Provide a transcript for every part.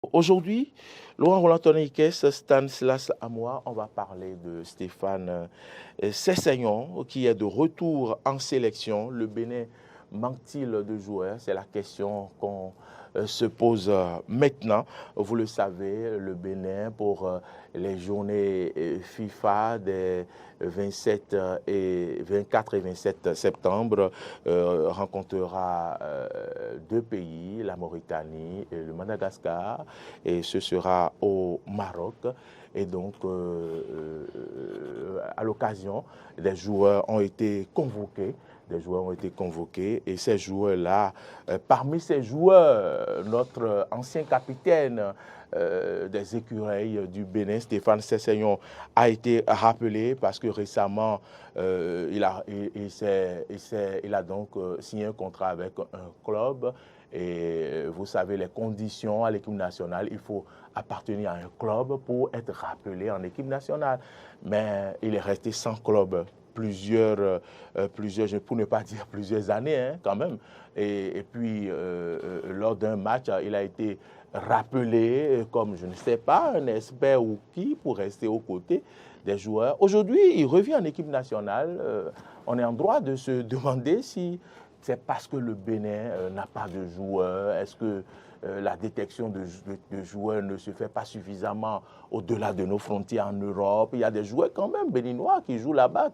Aujourd'hui, Laurent Roland Tonniquet, Stanislas Amoa, on va parler de Stéphane Sessegnon qui est de retour en sélection. Le Bénin manque-t-il de joueurs? C'est la question qu'on se pose maintenant. Vous le savez, le Bénin, pour les journées FIFA des 27 et 24 et 27 septembre, rencontrera deux pays, la Mauritanie et le Madagascar, et ce sera au Maroc. Et donc, à l'occasion, des joueurs ont été convoqués. Et ces joueurs-là, parmi ces joueurs, notre ancien capitaine des écureuils du Bénin, Stéphane Sessegnon, a été rappelé parce que récemment, il a donc signé un contrat avec un club. Et vous savez, les conditions à l'équipe nationale, il faut appartenir à un club pour être rappelé en équipe nationale. Mais il est resté sans club plusieurs, pour ne pas dire plusieurs années, quand même. Et puis, lors d'un match, il a été rappelé comme, je ne sais pas, un expert ou qui, pour rester aux côtés des joueurs. Aujourd'hui, il revient en équipe nationale. On est en droit de se demander si c'est parce que le Bénin n'a pas de joueurs. Est-ce que la détection de joueurs ne se fait pas suffisamment au-delà de nos frontières en Europe? Il y a des joueurs quand même béninois qui jouent là-bas,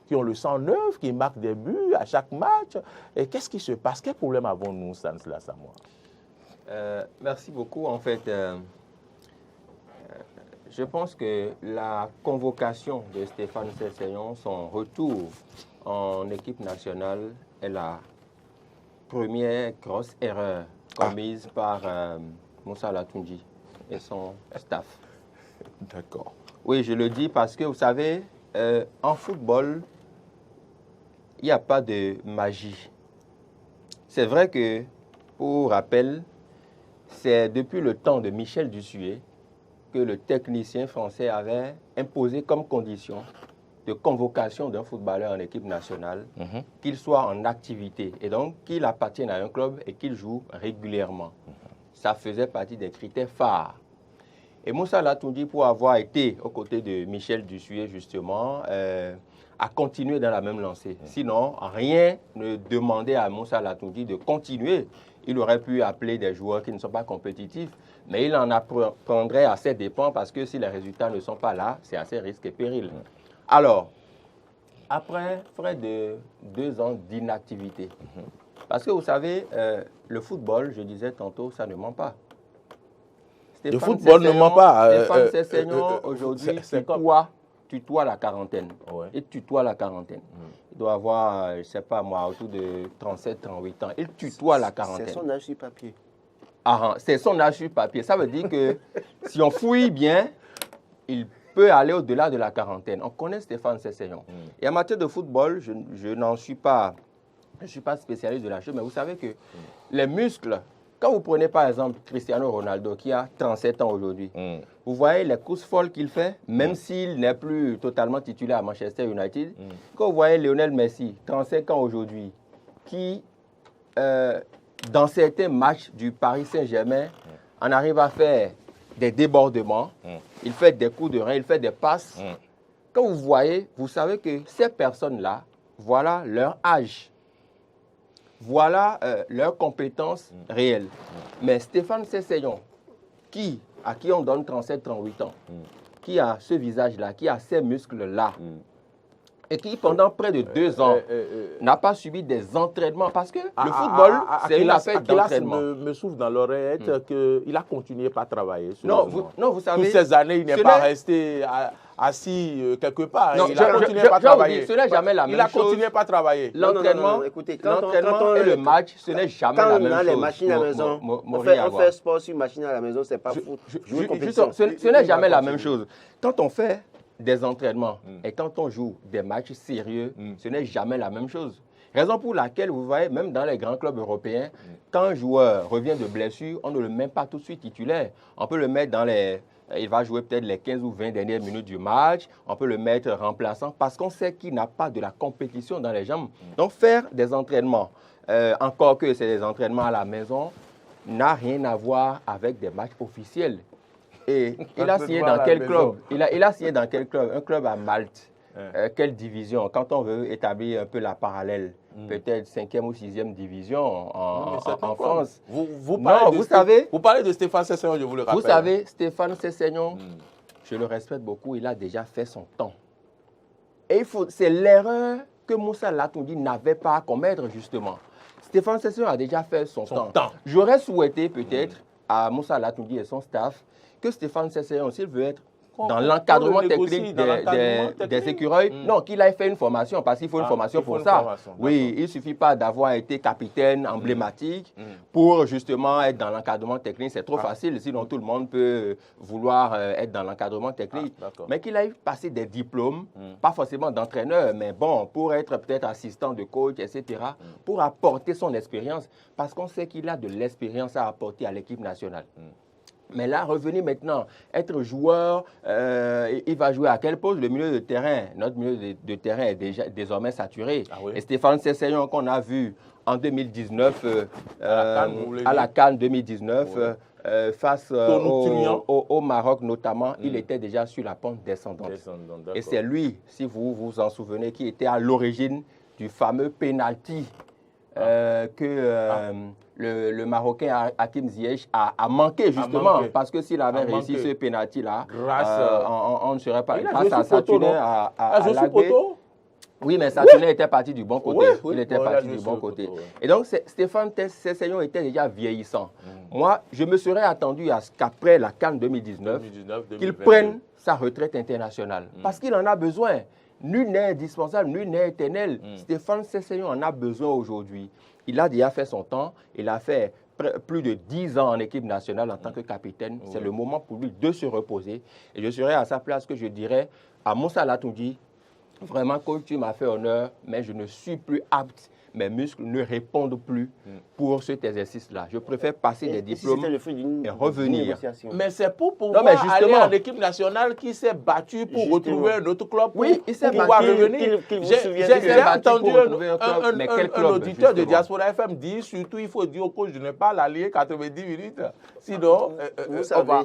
qui ont le sang neuf, qui marquent des buts à chaque match. Et qu'est-ce qui se passe? Quel problème avons-nous, Stanislas Amoa? Merci beaucoup. En fait, je pense que la convocation de Stéphane Sessegnon, son retour en équipe nationale, est la première grosse erreur commise par Moussa Latunji et son staff. D'accord. Oui, je le dis parce que, vous savez, en football, il n'y a pas de magie. C'est vrai que, pour rappel, c'est depuis le temps de Michel Dussuet que le technicien français avait imposé comme condition de convocation d'un footballeur en équipe nationale, qu'il soit en activité et donc qu'il appartienne à un club et qu'il joue régulièrement. Ça faisait partie des critères phares. Et Moussa Latunji, pour avoir été aux côtés de Michel Dussuet, justement, a continué dans la même lancée. Sinon, rien ne demandait à Moussa Latunji de continuer. Il aurait pu appeler des joueurs qui ne sont pas compétitifs, mais il en apprendrait à ses dépens parce que si les résultats ne sont pas là, c'est à ses risques et périls. Alors, après près de 2 ans d'inactivité, parce que vous savez, le football, je disais tantôt, ça ne ment pas. Le football ne ment pas. Stéphane Sessegnon, aujourd'hui, tutoie la quarantaine. Ouais. Il tutoie la quarantaine. Il doit avoir, je ne sais pas moi, autour de 37-38 ans. Il tutoie la quarantaine. C'est son âge sur papier. C'est son âge sur papier. Ça veut dire que si on fouille bien, il peut aller au-delà de la quarantaine. On connaît Stéphane Sessegnon. Et en matière de football, je n'en suis pas, je ne suis pas spécialiste de la chose, mais vous savez que les muscles, quand vous prenez par exemple Cristiano Ronaldo qui a 37 ans aujourd'hui, vous voyez les courses folles qu'il fait, même s'il n'est plus totalement titulaire à Manchester United. Quand vous voyez Lionel Messi, 35 ans aujourd'hui, qui, dans certains matchs du Paris Saint-Germain, en arrive à faire des débordements, il fait des coups de rein, il fait des passes. Quand vous voyez, vous savez que ces personnes-là, voilà leur âge. Voilà leurs compétences réelles. Mais Stéphane Sessegnon, à qui on donne 37-38 ans, qui a ce visage-là, qui a ces muscles-là, et qui, pendant près de 2 ans, n'a pas subi des entraînements. Parce que le football, c'est une affaire d'entraînement. Me souffle dans l'oreillette qu'il a continué par travailler. Non, vous savez... Toutes ces années, il n'est pas resté assis quelque part. Non, il a continué par travailler. Ce n'est jamais la même chose. Il a continué par travailler. L'entraînement et le match, ce n'est jamais la même chose. Quand on a les machines à la maison, on fait sport sur machine à la maison, c'est pas foot. Ce n'est jamais la même chose. Quand on fait des entraînements et quand on joue des matchs sérieux, ce n'est jamais la même chose. Raison pour laquelle, vous voyez, même dans les grands clubs européens, quand un joueur revient de blessure, on ne le met pas tout de suite titulaire. On peut le mettre dans les... Il va jouer peut-être les 15 ou 20 dernières minutes du match. On peut le mettre remplaçant parce qu'on sait qu'il n'a pas de la compétition dans les jambes. Donc, faire des entraînements, encore que c'est des entraînements à la maison, n'a rien à voir avec des matchs officiels. Et il a signé dans quel club? Il a signé dans quel club? Un club à Malte. Quelle division? Quand on veut établir un peu la parallèle, peut-être 5e ou 6e division en France. Vous parlez de Stéphane Sessegnon, je vous le rappelle. Vous savez, Stéphane Sessegnon, je le respecte beaucoup, il a déjà fait son temps. Et c'est l'erreur que Moussa Latondi n'avait pas à commettre, justement. Stéphane Sessegnon a déjà fait son temps. J'aurais souhaité peut-être à Moussa Latondi et son staff que Stéphane Sessegnon, s'il veut être dans l'encadrement technique des écureuils, non, qu'il ait fait une formation, parce qu'il faut une formation pour ça. Oui, il ne suffit pas d'avoir été capitaine emblématique pour justement être dans l'encadrement technique. C'est trop facile, sinon tout le monde peut vouloir être dans l'encadrement technique. Mais qu'il ait passé des diplômes, pas forcément d'entraîneur, mais bon, pour être peut-être assistant de coach, etc., pour apporter son expérience, parce qu'on sait qu'il a de l'expérience à apporter à l'équipe nationale. Mais là, revenir maintenant, être joueur, il va jouer à quel poste? Le milieu de terrain. Notre milieu de terrain est désormais saturé. Et Stéphane Sessegnon, qu'on a vu en 2019, à la CAN 2019, face au Maroc notamment, il était déjà sur la pente descendante. Et c'est lui, si vous vous en souvenez, qui était à l'origine du fameux penalty le Marocain Hakim Ziyech a manqué justement, parce que s'il avait réussi ce pénalty-là, on ne serait pas... Grâce à Saturnin à Lagbé. Oui, mais Saturnin était parti du bon côté. Il était parti du bon côté. Et donc, Stéphane Sessegnon était déjà vieillissant. Moi, je me serais attendu à ce qu'après la CAN 2019, qu'il prenne sa retraite internationale. Parce qu'il en a besoin. Nul n'est indispensable, nul n'est éternel. Stéphane Sessegnon en a besoin aujourd'hui. Il a déjà fait son temps. Il a fait plus de 10 ans en équipe nationale en tant que capitaine. C'est le moment pour lui de se reposer. Et je serais à sa place que je dirais à Moussa Latondi, vraiment, coach, tu m'as fait honneur, mais je ne suis plus apte. Mes muscles ne répondent plus pour cet exercice-là. Je préfère passer des diplômes et revenir. Mais c'est pour pouvoir aller en équipe nationale qui s'est battu pour retrouver un autre club. Oui, il s'est battu. J'ai entendu un auditeur de Diaspora FM dire, surtout il faut dire au coach de ne pas l'allier 90 minutes. Sinon,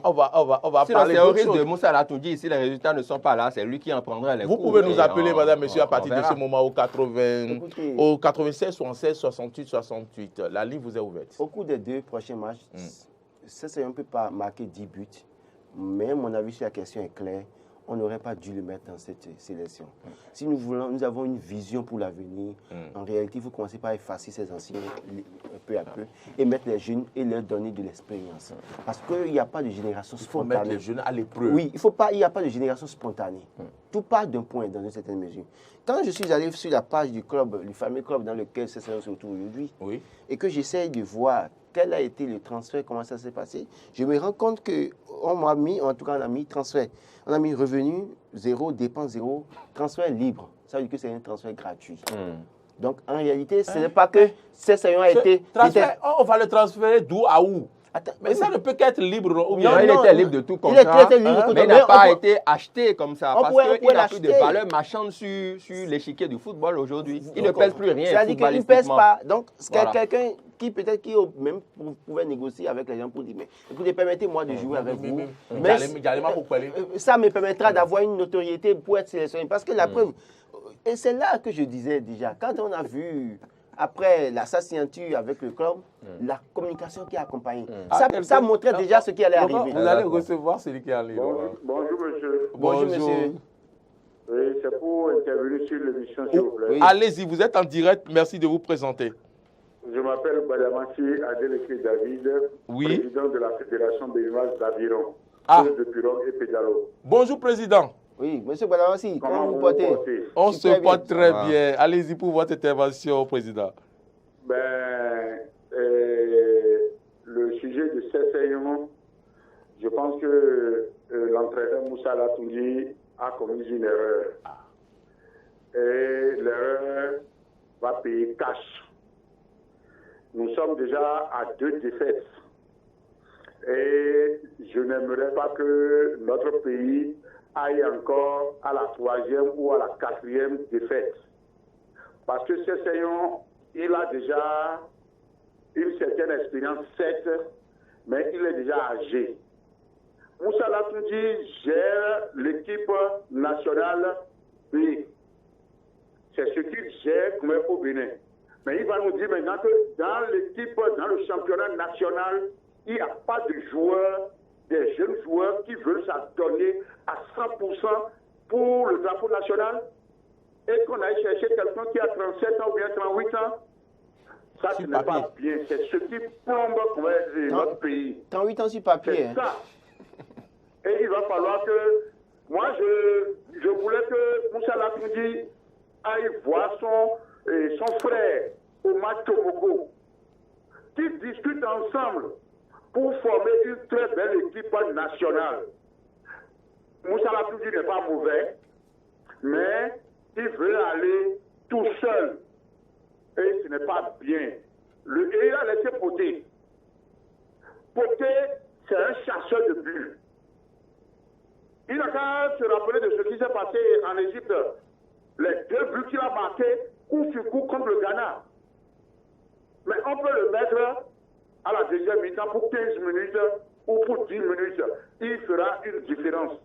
on va parler d'autre chose. C'est au risque de Moussa Latondi. Si les résultats ne sont pas là, c'est lui qui en prendra les coups. Vous pouvez nous appeler, madame, monsieur, à partir de ce moment au 96 76 68 68. La ligne vous est ouverte. Au cours des 2 prochains matchs, Sessegnon ne peut pas marquer 10 buts. Mais mon avis sur la question est clair. On n'aurait pas dû le mettre dans cette sélection. Si nous avons une vision pour l'avenir, en réalité, il faut commencer par effacer ces anciens peu à peu et mettre les jeunes et leur donner de l'expérience. Parce qu'il n'y a pas de génération spontanée. Il faut mettre les jeunes à l'épreuve. Oui, il n'y a pas de génération spontanée. Tout part d'un point dans une certaine mesure. Quand je suis allé sur la page du club, le fameux club dans lequel Sessegnon se retrouve aujourd'hui, et que j'essaye de voir quel a été le transfert, comment ça s'est passé, je me rends compte qu'on m'a mis, en tout cas on a mis transfert. On a mis revenu 0, dépense 0, transfert libre. Ça veut dire que c'est un transfert gratuit. Donc en réalité, ce n'est pas que Sessegnon a été... On va le transférer d'où à où? Mais ça ne peut qu'être libre. Ou bien il était libre de tout contrat, mais il n'a pas été acheté comme ça. Parce qu'il n'a plus de valeur marchande sur l'échiquier du football aujourd'hui. Il ne pèse plus rien. C'est-à-dire qu'il ne pèse pas. Donc, quelqu'un qui peut-être même pouvait négocier avec les gens pour dire, mais écoutez, permettez-moi de jouer avec vous. Mais ça me permettra d'avoir une notoriété pour être sélectionné. Parce que la preuve, et c'est là que je disais déjà, quand on a vu... Après sa signature avec le club, la communication qui a accompagné. Ça montrait déjà ce qui allait arriver. Vous allez recevoir celui qui est en ligne. Bonjour, monsieur. Bonjour, monsieur. Oui, c'est pour intervenir sur l'émission, s'il vous plaît. Allez-y, vous êtes en direct. Merci de vous présenter. Je m'appelle Badamassi Adeleke David, président de la Fédération béninoise d'aviron, de pirogue et pédalo. Bonjour, président. Oui, monsieur Badamassi, comment vous portez? On se porte très bien. Allez-y pour votre intervention, président. Le sujet de Sessegnon, je pense que l'entraîneur Moussa Latondi a commis une erreur. Et l'erreur va payer cash. Nous sommes déjà à 2 défaites. Et je n'aimerais pas que notre pays aille encore à la 3e ou à la 4e défaite. Parce que Sessegnon, il a déjà une certaine expérience, certes, mais il est déjà âgé. Moussa Latoundji gère l'équipe nationale B. C'est ce qu'il gère comme au Bénin. Mais il va nous dire maintenant que dans l'équipe, dans le championnat national, il n'y a pas de joueurs, des jeunes joueurs qui veulent s'adonner à 100% pour le drapeau national et qu'on aille chercher quelqu'un qui a 37 ans ou bien 38 ans. Ça, ce n'est pas bien. C'est ce qui plombe notre pays. 38 ans sur papier. C'est ça. Et il va falloir que... Moi, je voulais que Moussa Latoundji aille voir son frère, Omar Tomogo, qu'ils discutent ensemble pour former une très belle équipe nationale. Moussa Latoundji n'est pas mauvais, mais il veut aller tout seul. Et ce n'est pas bien. Et il a laissé Poté. Poté, c'est un chasseur de buts. Il n'a qu'à se rappeler de ce qui s'est passé en Égypte. Les 2 buts qu'il a marqués, coup sur coup contre le Ghana. Mais on peut le mettre à la deuxième mi-temps pour 15 minutes ou pour 10 minutes. Il fera une différence.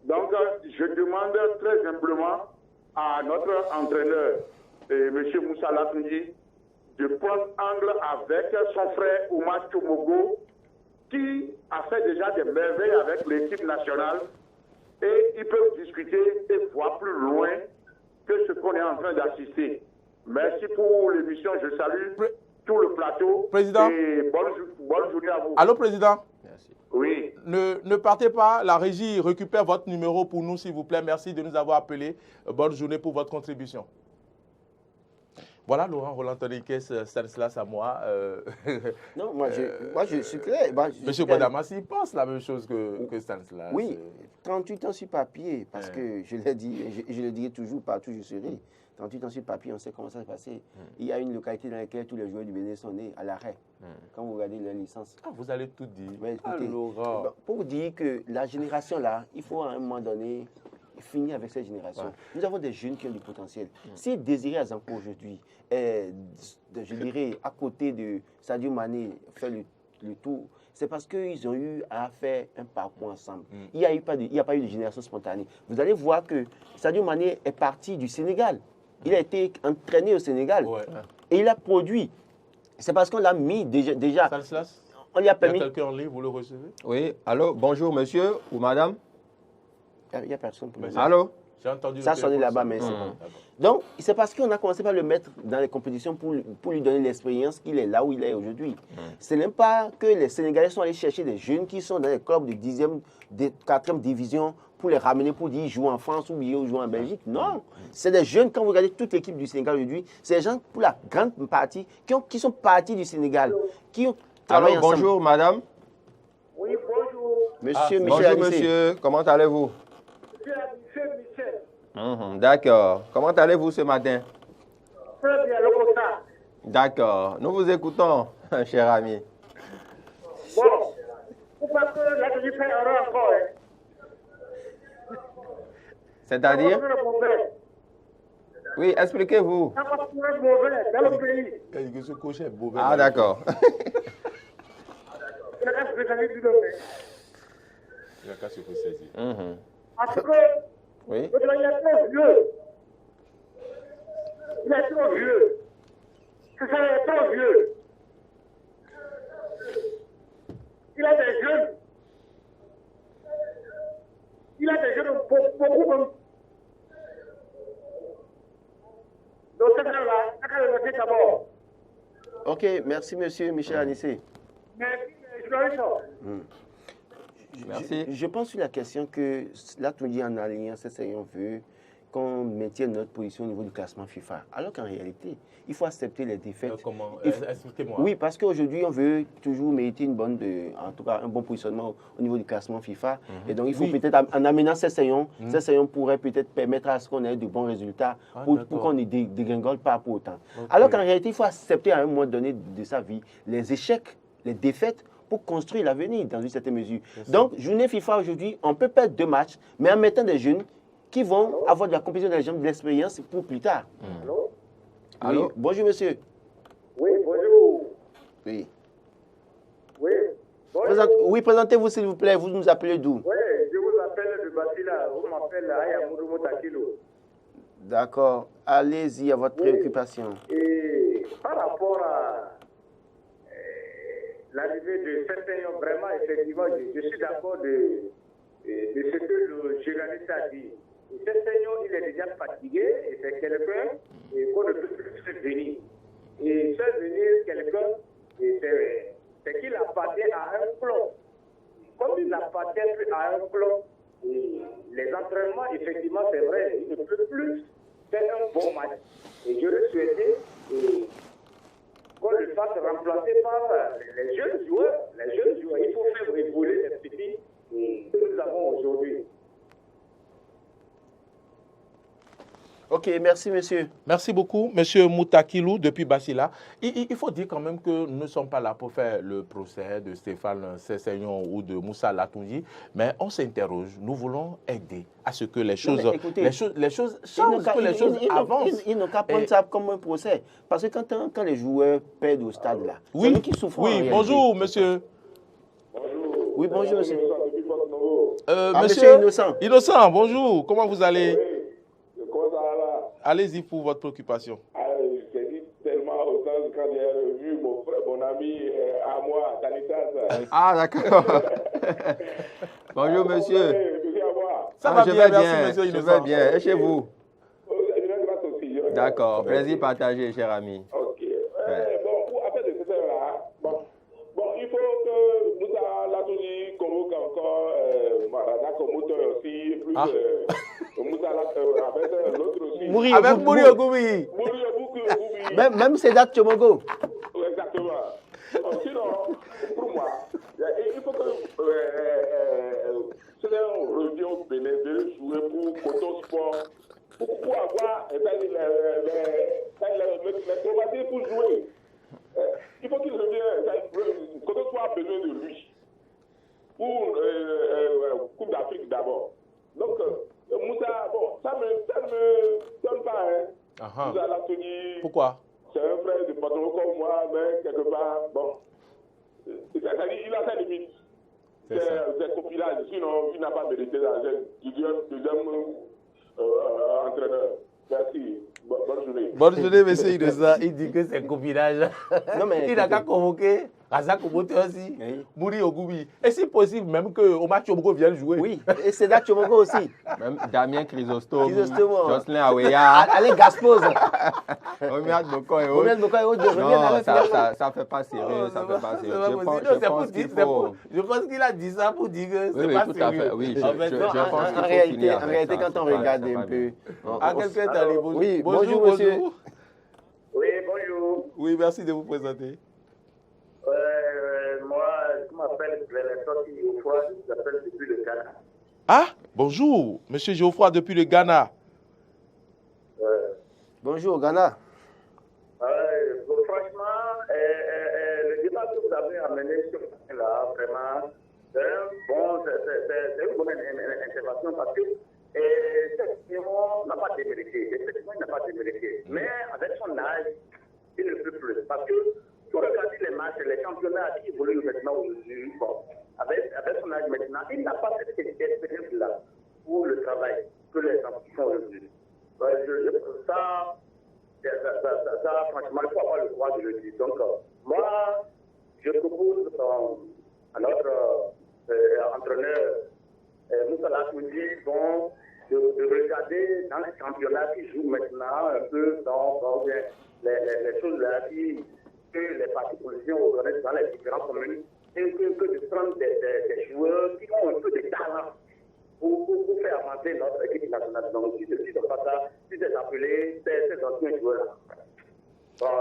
Donc, je demande très humblement à notre entraîneur, M. Moussa Latoundji, de prendre angle avec son frère Oumar Tomogo, qui a fait déjà des merveilles avec l'équipe nationale, et ils peuvent discuter et voir plus loin que ce qu'on est en train d'assister. Merci pour l'émission, je salue tout le plateau. Président. Et bonne journée à vous. Allô, Président. Merci. Oui. Ne partez pas, la régie récupère votre numéro pour nous, s'il vous plaît. Merci de nous avoir appelés. Bonne journée pour votre contribution. Voilà, Laurent Roland Tonnikès, Stanislas à moi. Non, moi je suis clair. Monsieur Bodamassi pense la même chose que Stanislas. Oui, 38 ans sur papier, parce que je l'ai dit, je le dirai toujours, partout je serai. 38 ans sur papier, on sait comment ça s'est passé. Il y a une localité dans laquelle tous les joueurs du Bénin sont nés à l'arrêt, quand vous regardez leur licence. Ah, vous allez tout dire. Mais écoutez, Laurent. pour vous dire que la génération là, il faut à un moment donné finir avec cette génération. Ouais. Nous avons des jeunes qui ont du potentiel. Si Désiré Azanko aujourd'hui, je dirais, à côté de Sadio Mané, fait le tour, c'est parce qu'ils ont eu à faire un parcours ensemble. Il n'y a pas eu de génération spontanée. Vous allez voir que Sadio Mané est parti du Sénégal. Il a été entraîné au Sénégal. Ouais. Et il a produit. C'est parce qu'on l'a mis déjà. On lui a permis. Il y a quelqu'un en ligne, vous le recevez? Oui, allô, bonjour monsieur ou madame? Il n'y a personne pour le Allô? J'ai entendu. Ça sonnait là-bas, mais c'est bon. Donc, c'est parce qu'on a commencé par le mettre dans les compétitions pour lui donner l'expérience qu'il est là où il est aujourd'hui. Ce n'est pas que les Sénégalais sont allés chercher des jeunes qui sont dans les clubs de 10e, de 4e division pour les ramener pour dire jouer en France ou bien jouer en Belgique. Non. C'est des jeunes, quand vous regardez toute l'équipe du Sénégal aujourd'hui, c'est des gens, pour la grande partie, qui sont partis du Sénégal, qui ont travaillé ensemble. Bonjour, madame. Oui, bonjour. Monsieur Michel Bonjour, Anissé. monsieur. Comment allez-vous? Michel. D'accord. Comment allez-vous ce matin? Très bien, le contact. D'accord. Nous vous écoutons, cher ami. Bon, vous pensez que là, je fais erreur encore. C'est-à-dire? Oui, expliquez-vous. Ça va être mauvais dans le pays. Ce coach est mauvais. Ah, d'accord. Il n'a qu'à se ressaisir. Parce que oui. il est trop vieux. Il est trop vieux. C'est ça, il est trop vieux. Il a des jeunes. Il a des jeunes beaucoup. Donc, c'est là, ça va le d'abord. Ok, merci monsieur Michel Anissé. Merci, je dois aller ça. Merci. Je pense sur la question que Latoundji en alliance, on veut qu'on maintienne notre position au niveau du classement FIFA. Alors qu'en réalité, il faut accepter les défaites. Comment? Expliquez-moi. Oui, parce qu'aujourd'hui, on veut toujours mériter en tout cas un bon positionnement au niveau du classement FIFA. Et donc, il faut peut-être, en amenant ces saillons pourrait peut-être permettre à ce qu'on ait de bons résultats pour qu'on ne dégringole pas pour autant. Alors qu'en réalité, il faut accepter à un moment donné de sa vie les échecs, les défaites, pour construire l'avenir dans une certaine mesure. Donc, journée FIFA aujourd'hui, on peut perdre 2 matchs, mais en mettant des jeunes qui vont avoir de la compétition de l'expérience pour plus tard. Allô? Allô? Oui. Bonjour, monsieur. Oui, bonjour. Oui. Oui. Oui, présentez-vous s'il vous plaît. Vous nous appelez d'où? Oui, je vous appelle de Basila. Vous m'appelez Ayamoudou Motakilo. D'accord. Allez-y à votre préoccupation. Et par rapport à l'arrivée de certains, vraiment, effectivement, je suis d'accord de ce que le journaliste a dit. Certains, il est déjà fatigué et c'est quelqu'un qu'on ne peut plus faire venir. Et faire venir quelqu'un, c'est qu'il appartient à un club. Comme il appartient à un club, les entraînements, effectivement, c'est vrai, il ne peut plus faire un bon match. Et j'aurais souhaité qu'on le fasse remplacer par les jeunes joueurs. Les jeunes joueurs, il faut faire évoluer les petits que nous avons aujourd'hui. Ok, merci monsieur. Merci beaucoup, monsieur Moutakilou, depuis Basila. Il faut dire quand même que nous ne sommes pas là pour faire le procès de Stéphane Sessegnon ou de Moussa Latounji, mais on s'interroge. Nous voulons aider à ce que les choses, écoutez, les choses changent, que les choses avancent. Ils n'ont qu'à prendre ça comme un procès. Parce que quand les joueurs perdent au stade là, c'est nous qui souffrons. Oui, bonjour monsieur. Bonjour. Oui, bonjour monsieur. Monsieur Innocent. Innocent, bonjour. Comment vous allez? Allez-y pour votre préoccupation. J'ai dit tellement au sens quand j'ai vu mon ami à moi, Danitas. Ah, d'accord. Bonjour, monsieur. Ça va bien, merci, monsieur je Innocent. vais bien. Et chez vous? Grâce aussi. D'accord. Plaisir partagé, cher ami. Ok. Bon, pour affaire de ce là, bon, il faut que Moussa Latouni convoque encore Marada comme auteur aussi, plus Moussa avec l'autre aussi. Avec Mouri Ogoubi. Mouri Ogoubi. Même Sedat Tchomogo. Exactement. Sinon, pour moi, il faut que c'est un revient au Bénin de jouer pour Coton Sport, pour avoir les traumatismes pour jouer. Il faut qu'il revienne, Coton Sport a besoin de lui pour Coupe d'Afrique d'abord. Donc, Moussa, bon, ça me donne pas, hein. Moussa Latouni. Pourquoi? C'est un frère de patron comme moi, mais quelque part, bon, il a sa limite. C'est copinage, sinon il n'a pas mérité l'argent du deuxième entraîneur. Merci. Bonne journée. Bonne journée, monsieur Innocent. Il dit que c'est copinage. Non, mais il n'a qu'à convoquer Razak Obote aussi, Mouri Ogoubi. Et si possible, même que Omar Tchomogo vienne jouer. Oui, et Sedat Tchomogo aussi. Même Damien Chrysostome, Chrysostome. Jocelyn Aouya. Allez, Gaspose. Omiad Boko et Omiad Boko et autres. Non, ça fait pas sérieux, ça fait pas sérieux. Je pense qu'il a dit ça pour dire que c'est oui, pas tout sérieux. À fait. Oui, en réalité, quand on regarde un peu... quelqu'un est allé. Oui, bonjour, monsieur. Oui, bonjour. Oui, merci de vous présenter. Moi, je m'appelle Clémenton Geoffroy, je vous appelle depuis le Ghana. Ah, bonjour, monsieur Geoffroy depuis le Ghana. Bonjour, Ghana. Franchement, le débat que vous avez amené sur là, vraiment, c'est une bonne intervention parce que effectivement, n'a pas démérité. Effectivement, il n'a pas démérité. Mais avec son âge, il ne peut plus. Parce que, pour regarder les matchs, les championnats qui évoluent maintenant aujourd'hui, bon, avec son âge maintenant, il n'a pas cette expérience-là pour le travail que les gens font aujourd'hui. Ça, franchement, il faut avoir le droit de le dire. Donc, moi, je propose à notre entraîneur, Moussa Latounji, de regarder dans les championnats qui jouent maintenant un peu dans les choses là que les parties positions organisent dans les différentes communes et que de prendre des joueurs qui ont un peu de talent pour faire avancer notre équipe nationale. Donc, si je ne fais pas ça, si c'est appelé ces anciens joueurs-là,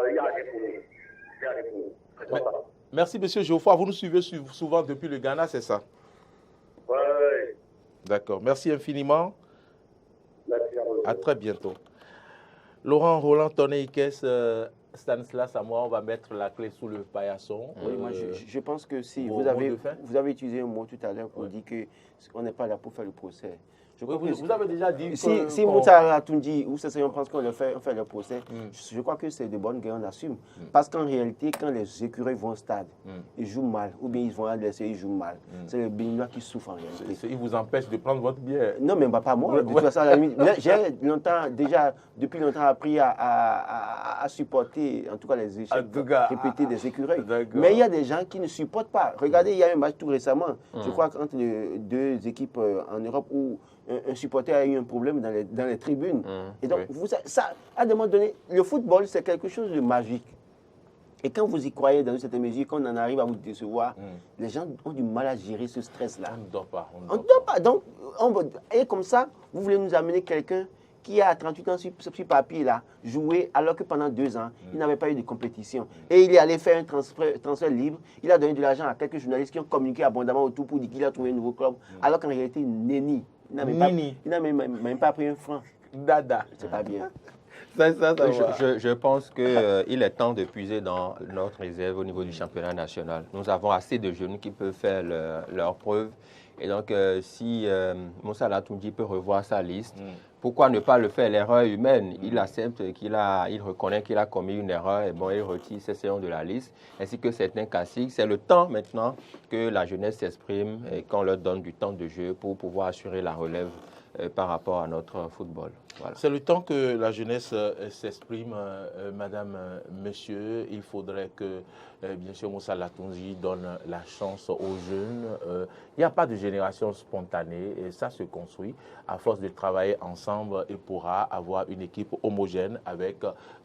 il y a rien pour nous. Merci, monsieur Geoffroy. Vous nous suivez souvent depuis le Ghana, c'est ça? Oui. D'accord. Merci infiniment. Merci à vous. À très bientôt. Laurent Roland Tonneikes, Stanislas à moi, on va mettre la clé sous le paillasson. Oui, moi je pense que si vous vous avez utilisé un mot tout à l'heure pour dire qu'on n'est pas là pour faire le procès. Je crois que vous avez déjà dit si Moussa Latoundji ou on pense qu'on fait le procès, je crois que c'est de bonne guerre, on assume. Parce qu'en réalité, quand les écureuils vont au stade, ils jouent mal, ou bien ils vont à l'essai, ils jouent mal. C'est le Béninois qui souffre en réalité. Ils vous empêchent de prendre votre bière. Non, mais pas moi. De toute façon, à la limite, j'ai depuis longtemps appris à supporter, en tout cas les échecs répétés des écureuils. Mais il y a des gens qui ne supportent pas. Regardez, il y a un match tout récemment, je crois qu'entre les deux équipes en Europe où un supporter a eu un problème dans les tribunes. Et donc, ça, à un moment donné, le football, c'est quelque chose de magique. Et quand vous y croyez dans une certaine mesure, quand on en arrive à vous décevoir, les gens ont du mal à gérer ce stress-là. On ne dort pas. On ne dort pas. Donc, et comme ça, vous voulez nous amener quelqu'un qui a 38 ans sur ce papier-là, jouer alors que pendant 2 ans, il n'avait pas eu de compétition. Et il est allé faire un transfert libre. Il a donné de l'argent à quelques journalistes qui ont communiqué abondamment autour pour dire qu'il a trouvé un nouveau club, alors qu'en réalité, nenni. Il n'a même pas pris un franc. Dada. C'est pas bien. Je pense qu'il est temps de puiser dans notre réserve au niveau du championnat national. Nous avons assez de jeunes qui peuvent faire leurs preuves. Et donc, si Moussa Latoundji peut revoir sa liste, pourquoi ne pas le faire? L'erreur humaine, il accepte il reconnaît qu'il a commis une erreur et bon, il retire ses séances de la liste, ainsi que certains classiques. C'est le temps maintenant que la jeunesse s'exprime et qu'on leur donne du temps de jeu pour pouvoir assurer la relève par rapport à notre football. Voilà. C'est le temps que la jeunesse s'exprime, madame, monsieur. Il faudrait que, bien sûr, Moussa Latoundji donne la chance aux jeunes. Il n'y a pas de génération spontanée et ça se construit. À force de travailler ensemble, il pourra avoir une équipe homogène avec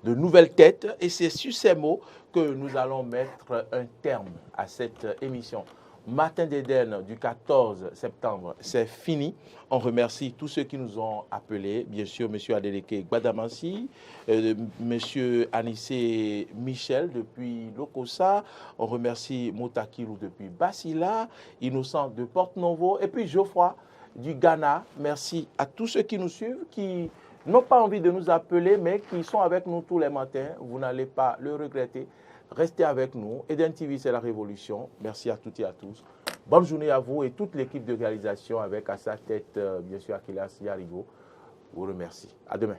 de nouvelles têtes. Et c'est sur ces mots que nous allons mettre un terme à cette émission. Matin d'Éden du 14 septembre, c'est fini. On remercie tous ceux qui nous ont appelés. Bien sûr, M. Adeleke Gbadamansi, M. Anissé Michel depuis Lokossa. On remercie Motakirou depuis Basila, Innocent de Porte-Novo et puis Geoffroy du Ghana. Merci à tous ceux qui nous suivent, qui n'ont pas envie de nous appeler, mais qui sont avec nous tous les matins. Vous n'allez pas le regretter. Restez avec nous. Eden TV, c'est la révolution. Merci à toutes et à tous. Bonne journée à vous et toute l'équipe de réalisation avec à sa tête, bien sûr, Akilas Yarigo. Vous remercie. À demain.